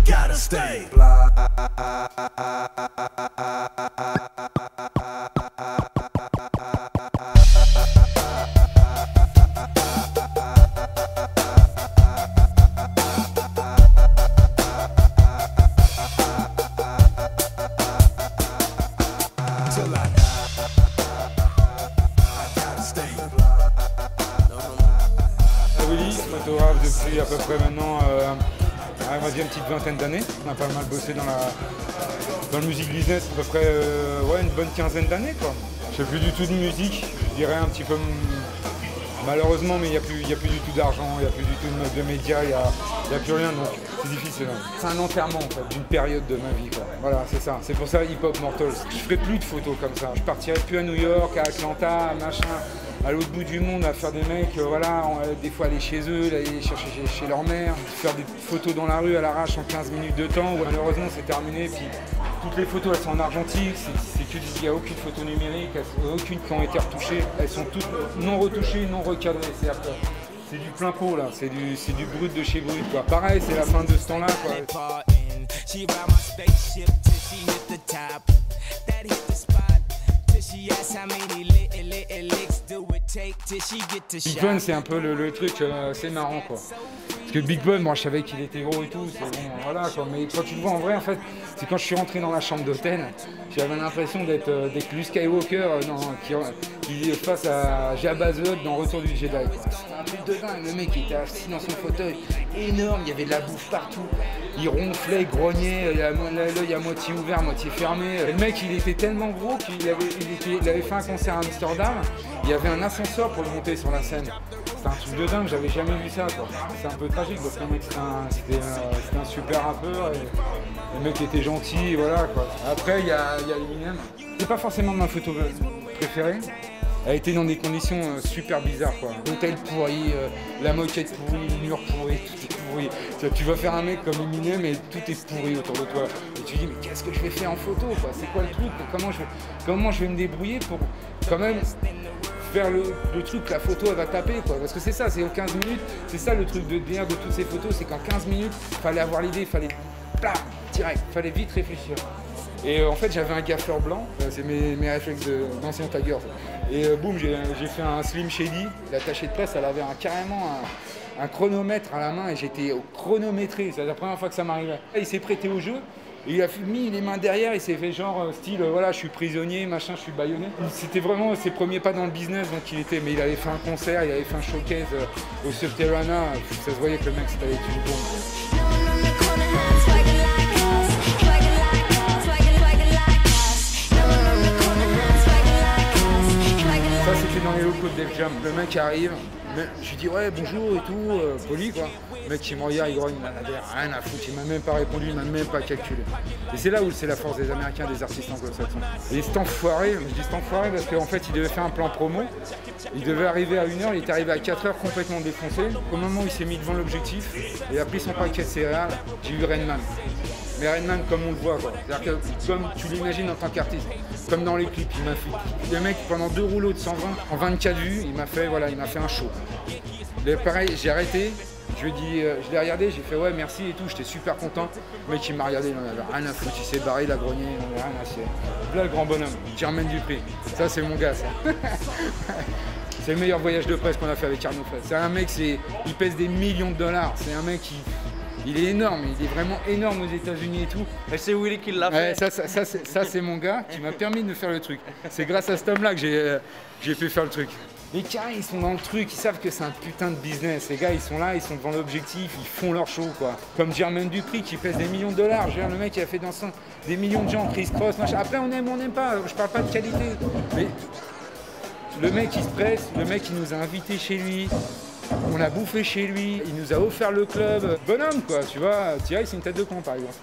gotta stay. Willy, photographe depuis à peu près maintenant, on va dire une petite vingtaine d'années. On a pas mal bossé dans le music business, à peu près ouais, une bonne quinzaine d'années, quoi. Je fais plus du tout de musique, je dirais un petit peu malheureusement, mais il n'y a plus du tout d'argent, il n'y a plus du tout de médias, il n'y a plus rien, donc c'est difficile. C'est un enterrement en fait, d'une période de ma vie, quoi. Voilà, c'est ça. C'est pour ça Hip Hop Mortals. Je ferai plus de photos comme ça. Je partirai plus à New York, à Atlanta, machin, à l'autre bout du monde à faire des mecs, voilà, des fois aller chez eux, aller chercher chez leur mère, faire des photos dans la rue à l'arrache en 15 minutes de temps. Malheureusement c'est terminé, puis toutes les photos elles sont en argentique, il n'y a aucune photo numérique, aucune qui ont été retouchées, elles sont toutes non retouchées, non recadrées. C'est du plein pot là, c'est du brut de chez brut, quoi. Pareil, c'est la fin de ce temps-là, quoi. Big Pun, c'est un peu le truc, c'est marrant, quoi. Parce que Big Pun, moi je savais qu'il était gros et tout, c'est bon, voilà, quoi. Mais quand tu le vois en vrai, en fait, c'est quand je suis rentré dans la chambre d'hôtel, j'avais l'impression d'être Luke Skywalker qui face à Jabba the Hutt dans Retour du Jedi. C'était un truc de dingue, le mec était assis dans son fauteuil, énorme, il y avait de la bouffe partout. Il ronflait, grognait, l'œil à moitié ouvert, à moitié fermé. Le mec, il était tellement gros qu'il avait fait un concert à Amsterdam. Il y avait un ascenseur pour le monter sur la scène. C'était un truc de dingue, j'avais jamais vu ça, quoi. C'est un peu tragique parce que le mec, c'était un super rappeur. Et le mec était gentil, voilà, quoi. Après, il y a Eminem. C'est pas forcément ma photo préférée. Elle a été dans des conditions super bizarres, quoi. L'hôtel pourri, la moquette pourrie, le mur pourri, tout est pourri. Tu vas faire un mec comme Eminem et tout est pourri autour de toi. Et tu te dis, mais qu'est-ce que je vais faire en photo, quoi? C'est quoi le truc? Comment je vais me débrouiller pour quand même faire le truc que la photo elle va taper, quoi. Parce que c'est ça, c'est en 15 minutes. C'est ça le truc de dire de toutes ces photos, c'est qu'en 15 minutes, il fallait avoir l'idée, il fallait direct, il fallait vite réfléchir. Et en fait, j'avais un gaffeur blanc, c'est mes réflexes d'ancien tagger. Et boum, j'ai fait un Slim Shady. L'attaché de presse, elle avait carrément un chronomètre à la main et j'étais chronométré. C'est la première fois que ça m'arrivait. Il s'est prêté au jeu. Et il a mis les mains derrière, il s'est fait genre style voilà, je suis prisonnier, machin, je suis bâillonné. C'était vraiment ses premiers pas dans le business, donc mais il avait fait un concert, il avait fait un showcase au Subterrana. Ça se voyait que le mec c'était avec une bombe. Ça c'était dans les locaux de Def Jam. Le mec arrive, je lui dis ouais bonjour et tout, poli quoi. Le mec il me regarde, il grogne, il m'en avait rien à foutre, il m'a même pas répondu, il m'a même pas calculé. Et c'est là où c'est la force des Américains, des artistes anglo-saxons. Et cet enfoiré, je dis cet enfoiré parce qu'en fait il devait faire un plan promo, il devait arriver à 1h, il est arrivé à 4h complètement défoncé. Au moment où il s'est mis devant l'objectif, il a pris son paquet de céréales, j'ai eu Rain Man. Mais Rain Man comme on le voit, quoi. C'est-à-dire que comme tu l'imagines en tant qu'artiste, comme dans les clips, il m'a fait. Le mec pendant 2 rouleaux de 120, en 24 vues, il m'a fait un show. Et pareil, j'ai arrêté, je lui ai dit, je l'ai regardé, j'ai fait ouais merci et tout, j'étais super content. Le mec il m'a regardé, il en avait rien à foutre, il s'est barré, il a grogné, il en avait rien à cirer. Là le grand bonhomme, Jermaine Dupri, ça c'est mon gars ça. C'est le meilleur voyage de presse qu'on a fait avec Arnaud Fred. C'est un mec, il pèse des millions de dollars, c'est un mec qui... Il est énorme, il est vraiment énorme aux États-Unis et tout. Et c'est Willy qui l'a fait. Ça c'est mon gars qui m'a permis de faire le truc. C'est grâce à cet homme-là que j'ai pu faire le truc. Les gars, ils sont dans le truc, ils savent que c'est un putain de business. Les gars, ils sont là, ils sont devant l'objectif, ils font leur show, quoi. Comme Jermaine Dupri qui pèse des millions de dollars. Le mec, il a fait danser des millions de gens, Chris Cross, machin. Après, on aime ou on n'aime pas, je parle pas de qualité. Mais le mec, il se presse, le mec, il nous a invités chez lui. On a bouffé chez lui, il nous a offert le club. Bonhomme quoi, tu vois, Thierry c'est une tête de con par exemple.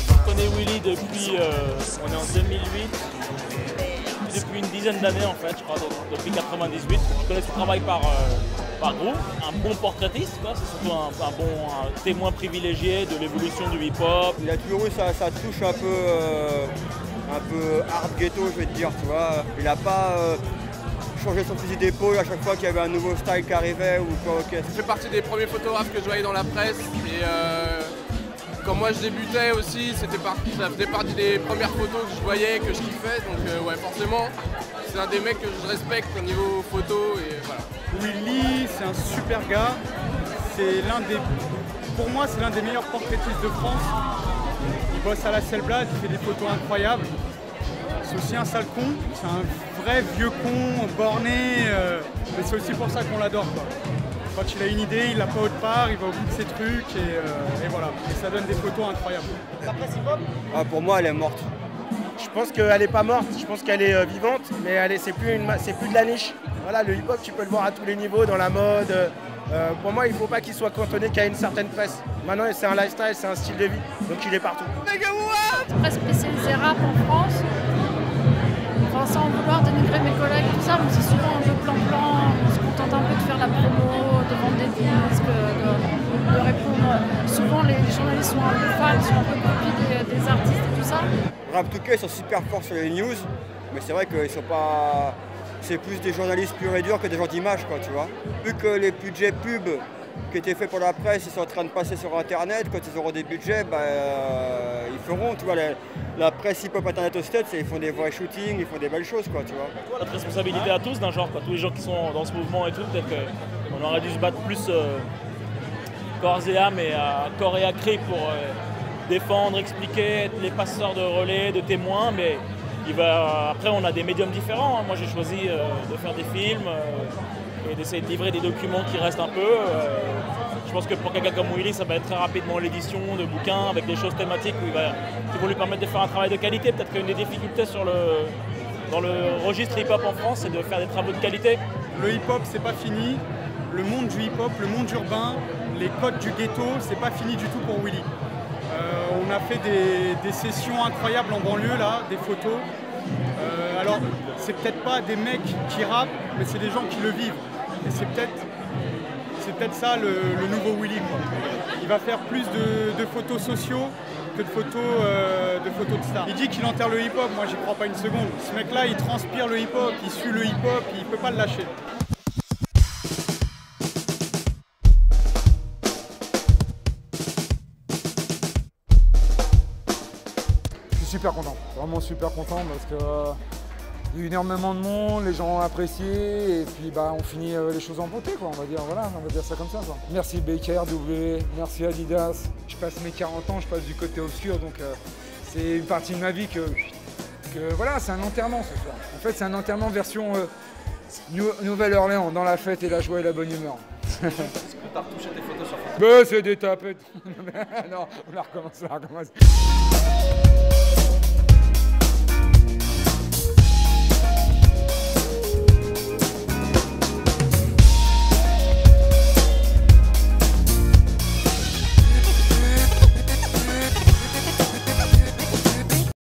On connaît Willy depuis, on est en 2008. depuis une dizaine d'années en fait, je crois, depuis 98. Je connais son travail par groupe, un bon portraitiste, c'est surtout un témoin privilégié de l'évolution du hip-hop. Il a toujours eu sa touche un peu hard ghetto, je vais te dire, tu vois. Il n'a pas changé son fusil d'épaule à chaque fois qu'il y avait un nouveau style qui arrivait ou quoi. Okay. Je fais partie des premiers photographes que je voyais dans la presse et quand moi je débutais aussi, ça faisait partie des premières photos que je voyais, que je kiffais, donc ouais, forcément c'est un des mecs que je respecte au niveau photo et voilà. Willy, c'est un super gars, pour moi c'est l'un des meilleurs portraitistes de France. Il bosse à la Selblad, il fait des photos incroyables. C'est aussi un sale con, c'est un vrai vieux con, borné, mais c'est aussi pour ça qu'on l'adore. Quand il a une idée, il l'a pas autre part, il va au bout de ses trucs et voilà. Et ça donne des photos incroyables. La presse hip-hop ? Pour moi, elle est morte. Je pense qu'elle n'est pas morte, je pense qu'elle est vivante, mais c'est plus de la niche. Voilà, le hip-hop, tu peux le voir à tous les niveaux, dans la mode. Pour moi, il ne faut pas qu'il soit cantonné qu'à une certaine presse. Maintenant, c'est un lifestyle, c'est un style de vie, donc il est partout. Presse spécialisée rap en France. Enfin, sans vouloir dénigrer mes collègues, tout ça, mais c'est souvent un peu plan-plan. On se contente un peu de faire la promo, de vendre des disques, de répondre. Souvent, les journalistes sont un peu fans, sont un peu copies des artistes et tout ça. Rap 2K, ils sont super forts sur les news, mais c'est vrai qu'ils sont pas... C'est plus des journalistes purs et durs que des gens d'image, quoi, tu vois. Vu que les budgets pub qui étaient faits pour la presse, ils sont en train de passer sur Internet, quand ils auront des budgets, ils feront, tu vois, la presse hip-hop Internet aux States, ils font des vrais shootings, ils font des belles choses, quoi, tu vois. Notre responsabilité à tous d'un genre, quoi. Tous les gens qui sont dans ce mouvement et tout, peut-être qu'on aurait dû se battre plus corps et âme et à corps et à cri pour défendre, expliquer, être les passeurs de relais, de témoins, mais après on a des médiums différents. Moi j'ai choisi de faire des films et d'essayer de livrer des documents qui restent un peu. Je pense que pour quelqu'un comme Willy, ça va être très rapidement l'édition de bouquins avec des choses thématiques qui vont lui permettre de faire un travail de qualité. Peut-être qu'une des difficultés dans le registre hip-hop en France, c'est de faire des travaux de qualité. Le hip-hop, c'est pas fini. Le monde du hip-hop, le monde urbain, les codes du ghetto, c'est pas fini du tout pour Willy. On a fait des sessions incroyables en banlieue, là, des photos. Alors, c'est peut-être pas des mecs qui rappent, mais c'est des gens qui le vivent. Et c'est peut-être ça le nouveau Willy, quoi. Il va faire plus de photos sociaux que de photos de stars. Il dit qu'il enterre le hip-hop, moi j'y crois pas une seconde. Ce mec-là, il transpire le hip-hop, il suit le hip-hop, il peut pas le lâcher. Super content, vraiment super content parce que il y a eu énormément de monde, les gens ont apprécié et puis on finit les choses en beauté, quoi, on va dire ça comme ça, quoi. Merci BKRW, merci Adidas. Je passe mes 40 ans, je passe du côté obscur, donc c'est une partie de ma vie que voilà, c'est un enterrement ce soir. En fait, c'est un enterrement version Nouvelle-Orléans, dans la fête et la joie et la bonne humeur. Est-ce que tu as retouché tes photos sur Facebook ? C'est des tapettes. Non, on la recommence.